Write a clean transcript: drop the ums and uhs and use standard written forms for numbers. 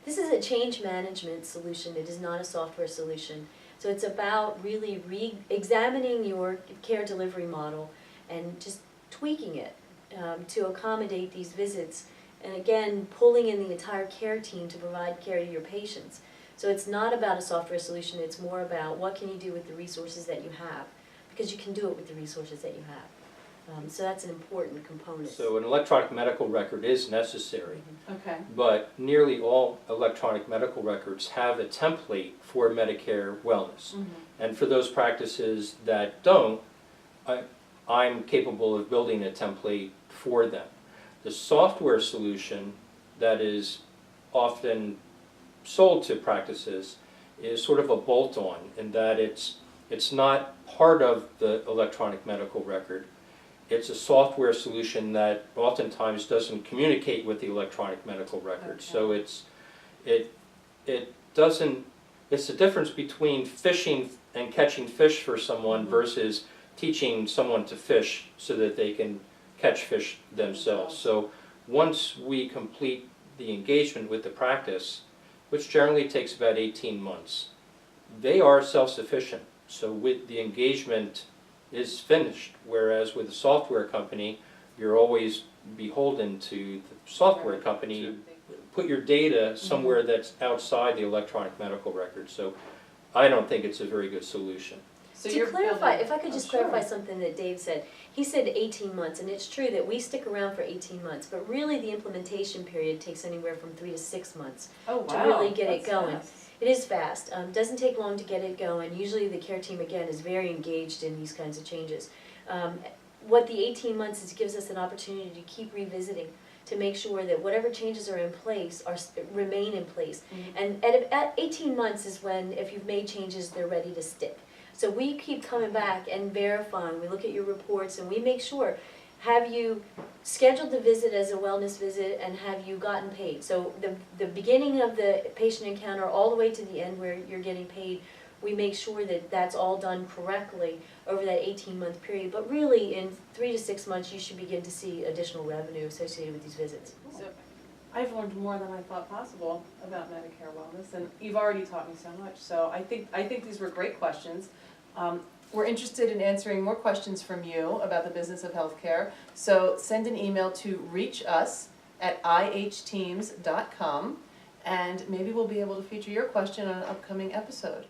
This is a change management solution. It is not a software solution. So it's about really re-examining your care delivery model and just tweaking it to accommodate these visits. And again, pulling in the entire care team to provide care to your patients. So it's not about a software solution, it's more about what can you do with the resources that you have, because you can do it with the resources that you have. So that's an important component. So an electronic medical record is necessary, Okay. but nearly all electronic medical records have a template for Medicare wellness. And for those practices that don't, I'm capable of building a template for them. The software solution that is often sold to practices is sort of a bolt-on in that it's not part of the electronic medical record. It's a software solution that oftentimes doesn't communicate with the electronic medical record. Okay. So it's the difference between fishing and catching fish for someone versus teaching someone to fish so that they can catch fish themselves. So once we complete the engagement with the practice, which generally takes about 18 months, they are self-sufficient. So with the engagement is finished, whereas with a software company, you're always beholden to the software company to put your data somewhere that's outside the electronic medical record. So I don't think it's a very good solution. So To you're clarify, building- if I could just sure. clarify something that Dave said. He said 18 months, and it's true that we stick around for 18 months, but really the implementation period takes anywhere from 3 to 6 months Oh, wow. to really get it That's going. fast. It is fast. Doesn't take long to get it going. Usually the care team, again, is very engaged in these kinds of changes. What the 18 months is, gives us an opportunity to keep revisiting, to make sure that whatever changes are in place remain in place. And at 18 months is when, if you've made changes, they're ready to stick. So we keep coming back and verifying. We look at your reports and we make sure, have you scheduled the visit as a wellness visit and have you gotten paid? So the beginning of the patient encounter all the way to the end where you're getting paid, we make sure that that's all done correctly over that 18-month period. But really, in 3 to 6 months, you should begin to see additional revenue associated with these visits. So I've learned more than I thought possible about Medicare wellness, and you've already taught me so much. So I think these were great questions. We're interested in answering more questions from you about the business of healthcare. So send an email to reachus@ihteams.com, and maybe we'll be able to feature your question on an upcoming episode.